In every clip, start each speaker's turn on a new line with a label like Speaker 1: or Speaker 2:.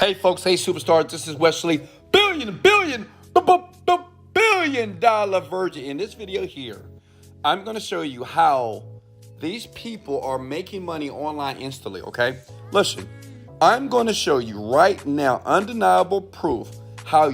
Speaker 1: Hey folks, hey superstars, this is Wesley billion dollar virgin. In this video here, I'm going to show you how these people are making money online instantly, okay? Listen, I'm going to show you right now undeniable proof how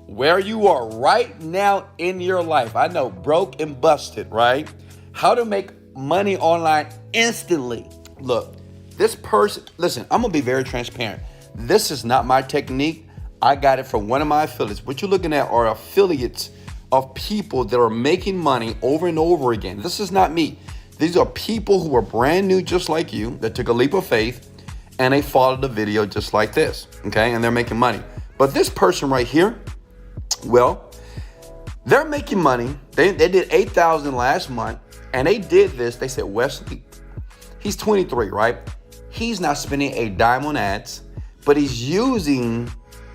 Speaker 1: where you are right now in your life, I know, broke and busted, right? How to make money online instantly. Look, this person, listen, I'm going to be very transparent. This is not my technique. I got it from one of my affiliates. What you're looking at are affiliates of people that are making money over and over again. This is not me. These are people who are brand new just like you that took a leap of faith and they followed the video just like this, okay? And they're making money. But this person right here, well, they're making money. They did $8,000 last month and they did this. They said, Wesley, he's 23, right? He's not spending a dime on ads, but he's using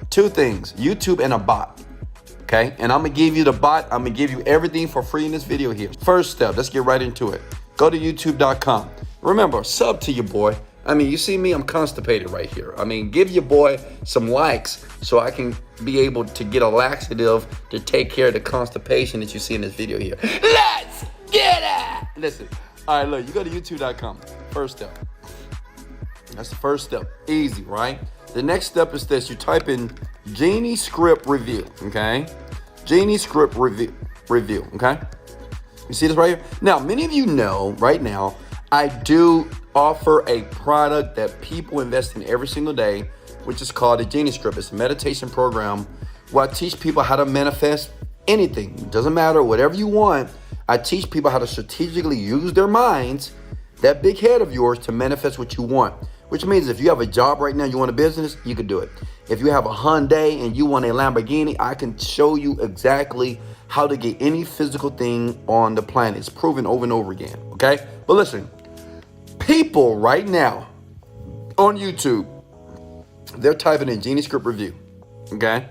Speaker 1: two things, YouTube and a bot, okay? And I'm gonna give you the bot. I'm gonna give you everything for free in this video here. First step, let's get right into it. Go to youtube.com. Remember, sub to your boy. I mean, you see me, I'm constipated right here. I mean, give your boy some likes so I can be able to get a laxative to take care of the constipation that you see in this video here. Let's get it! Listen, all right, look, you go to youtube.com. First step. That's the first step. Easy, right? The next step is this. You type in Genie Script Review, okay? Genie Script Review, okay? You see this right here? Now, many of you know right now, I do offer a product that people invest in every single day, which is called a Genie Script. It's a meditation program where I teach people how to manifest anything. It doesn't matter, whatever you want. I teach people how to strategically use their minds, that big head of yours, to manifest what you want. Which means if you have a job right now, you want a business, you can do it. If you have a Hyundai and you want a Lamborghini, I can show you exactly how to get any physical thing on the planet. It's proven over and over again, okay? But listen, people right now on YouTube, they're typing in Genie Script Review, okay?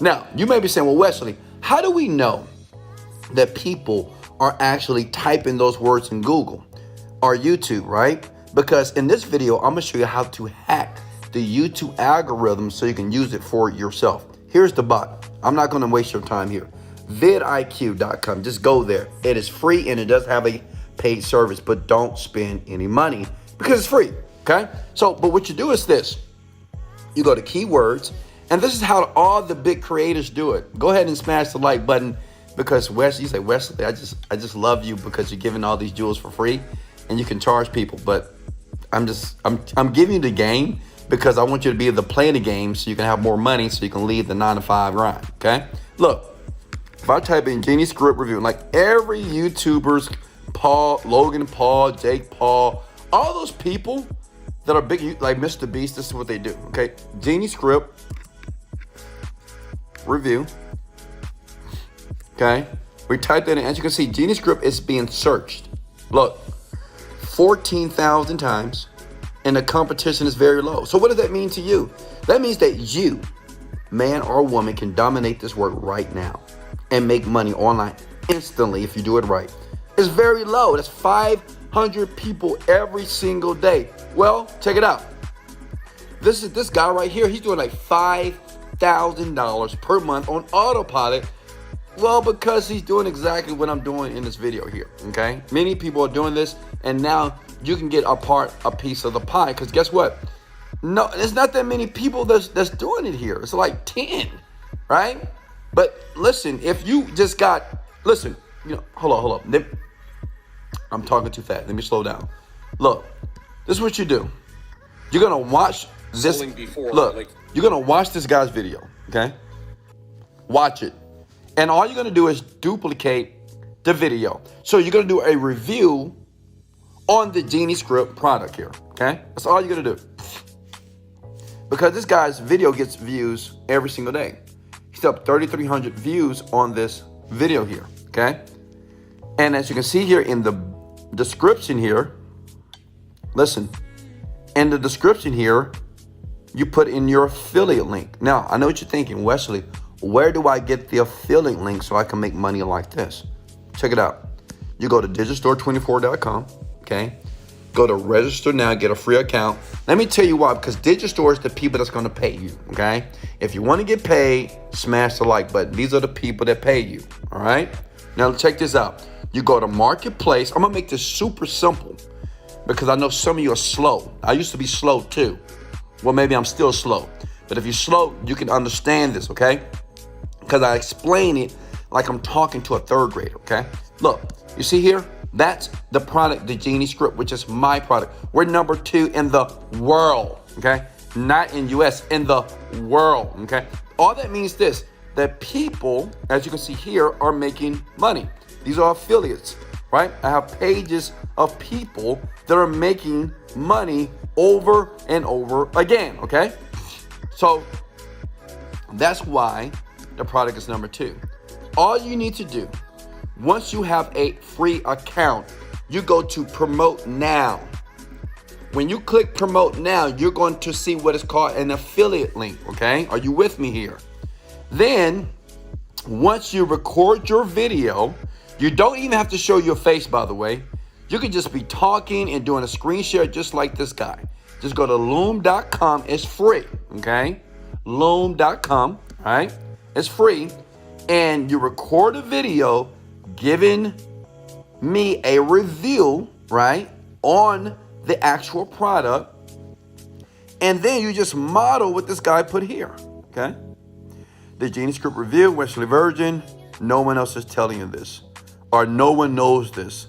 Speaker 1: Now, you may be saying, well, Wesley, how do we know that people are actually typing those words in Google or YouTube, right? Because in this video, I'm gonna show you how to hack the YouTube algorithm so you can use it for yourself. Here's the bot. I'm not gonna waste your time here. vidiq.com, just go there. It is free and it does have a paid service, but don't spend any money because it's free, okay? So, but what you do is this. You go to keywords, and this is how all the big creators do it. Go ahead and smash the like button because Wesley, you say, Wesley, I just love you because you're giving all these jewels for free and you can charge people, but I'm giving you the game because I want you to be able to play the game so you can have more money so you can leave the 9-to-5 grind, okay? Look, if I type in Genie Script Review, like every YouTuber's Paul, Logan Paul, Jake Paul, all those people that are big, like Mr. Beast, this is what they do, okay? Genie Script Review, okay? We type that in, as you can see, Genie Script is being searched. Look, 14,000 times, and the competition is very low. So what does that mean to you? That means that you, man or woman, can dominate this work right now and make money online instantly if you do it right. It's very low. That's 500 people every single day. Well, check it out. This guy right here, he's doing like $5,000 per month on autopilot. Well, because he's doing exactly what I'm doing in this video here, okay? Many people are doing this, and now you can get a piece of the pie, because guess what? No, there's not that many people that's doing it here. It's like 10, right? But listen, if you just got, listen, you know, hold on. I'm talking too fast. Let me slow down. Look, this is what you do. You're going to watch this. Look, you're going to watch this guy's video, okay? Watch it. And all you're going to do is duplicate the video. So you're going to do a review on the Genie Script product here, okay? That's all you're going to do. Because this guy's video gets views every single day. He's up 3,300 views on this video here, okay? And as you can see here in the description here, listen, in the description here, you put in your affiliate link. Now, I know what you're thinking, Wesley, where do I get the affiliate link so I can make money like this? Check it out. You go to digitalstore24.com, okay? Go to register now, get a free account. Let me tell you why, because Digistore is the people that's going to pay you, okay? If you want to get paid, smash the like button. These are the people that pay you, all right? Now check this out. You go to Marketplace. I'm going to make this super simple because I know some of you are slow. I used to be slow too. Well, maybe I'm still slow. But if you're slow, you can understand this, okay? Because I explain it like I'm talking to a third grader, okay? Look, you see here? That's the product, the Genie Script, which is my product. We're number 2 in the world, okay? Not in US, in the world, okay? All that means this, that people, as you can see here, are making money. These are affiliates, right? I have pages of people that are making money over and over again, okay? So that's why the product is number 2. All you need to do, once you have a free account, you go to Promote Now. When you click Promote Now, you're going to see what is called an affiliate link, okay? Are you with me here? Then, once you record your video, you don't even have to show your face, by the way. You can just be talking and doing a screen share just like this guy. Just go to loom.com. It's free, okay? Loom.com, right? It's free. And you record a video giving me a review, right, on the actual product. And then you just model what this guy put here, okay? The Genie Script review, Wesley Virgin. No one else is telling you this. Or no one knows this.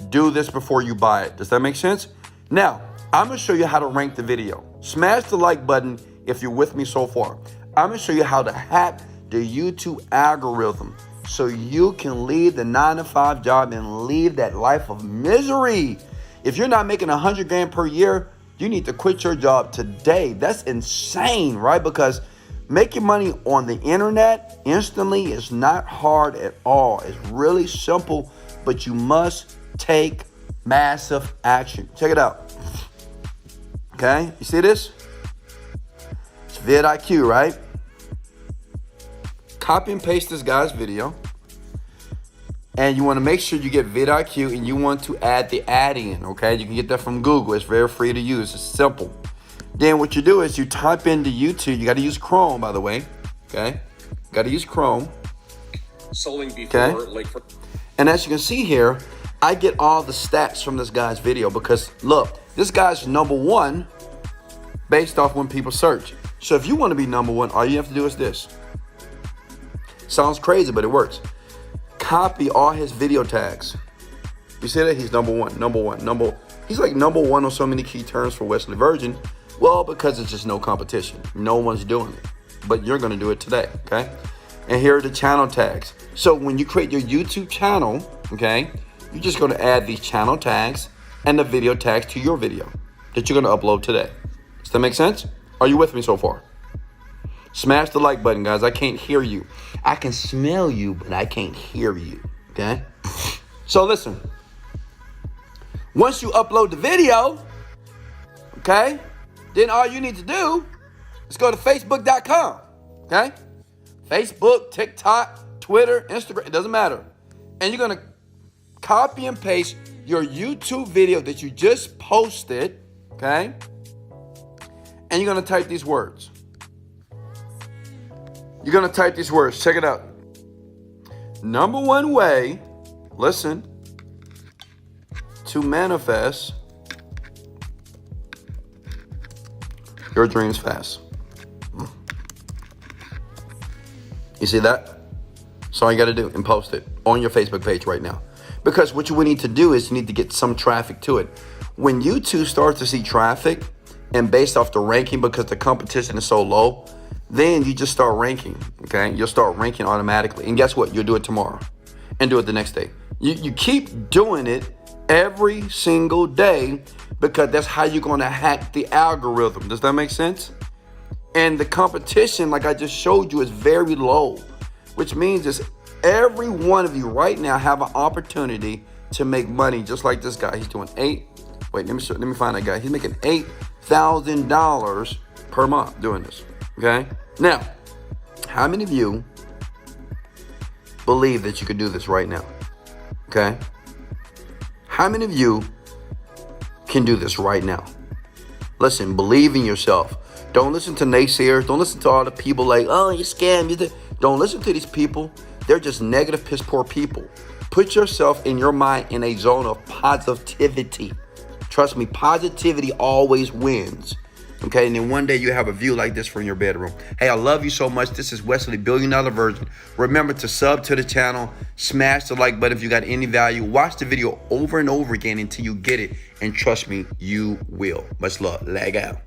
Speaker 1: Do this before you buy it. Does that make sense? Now, I'm going to show you how to rank the video. Smash the like button if you're with me so far. I'm going to show you how to hack the YouTube algorithm so you can leave the 9-to-5 job and leave that life of misery. If you're not making $100,000 per year, you need to quit your job today. That's insane, right? Because making money on the internet instantly is not hard at all. It's really simple, but you must take massive action. Check it out. Okay, you see this? It's vidIQ, right? Copy and paste this guy's video. And you want to make sure you get vidIQ and you want to add the ad in, okay? You can get that from Google. It's very free to use. It's simple. Then what you do is you type into YouTube. You got to use Chrome, by the way, okay? Got to use Chrome. Okay? And as you can see here, I get all the stats from this guy's video because, look, this guy's number 1 based off when people search. So if you want to be number 1, all you have to do is this. Sounds crazy, but it works. Copy all his video tags. You see that? He's number 1. He's like number 1 on so many key terms for Wesley Virgin. Well, because it's just no competition. No one's doing it. But you're going to do it today, okay? And here are the channel tags. So when you create your YouTube channel, okay, you're just going to add these channel tags and the video tags to your video that you're going to upload today. Does that make sense? Are you with me so far? Smash the like button, guys. I can't hear you. I can smell you, but I can't hear you, okay? So listen. Once you upload the video, okay, then all you need to do is go to Facebook.com, okay? Facebook, TikTok, Twitter, Instagram, it doesn't matter. And you're going to copy and paste your YouTube video that you just posted, okay? And you're going to type these words. You're going to type these words. Check it out. Number 1 way, listen, to manifest your dreams fast. You see that? That's all you got to do, and post it on your Facebook page right now. Because what you need to do is you need to get some traffic to it. When YouTube starts to see traffic, and based off the ranking, because the competition is so low, then you just start ranking, okay? You'll start ranking automatically. And guess what? You'll do it tomorrow and do it the next day. You keep doing it every single day because that's how you're going to hack the algorithm. Does that make sense? And the competition, like I just showed you, is very low, which means is every one of you right now have an opportunity to make money just like this guy. He's doing let me find that guy. He's making $8,000 per month doing this. Okay. Now, how many of you believe that you could do this right now? Okay. How many of you can do this right now. Listen, believe in yourself. Don't listen to naysayers. Don't listen to all the people like, oh, you scam. Don't listen to these people. They're just negative, piss poor people. Put yourself in your mind in a zone of positivity. Trust me, positivity always wins. Okay, and then one day you have a view like this from your bedroom. Hey, I love you so much. This is Wesley, $1 Billion Virgin. Remember to sub to the channel, smash the like button if you got any value. Watch the video over and over again until you get it. And trust me, you will. Much love. Leg out.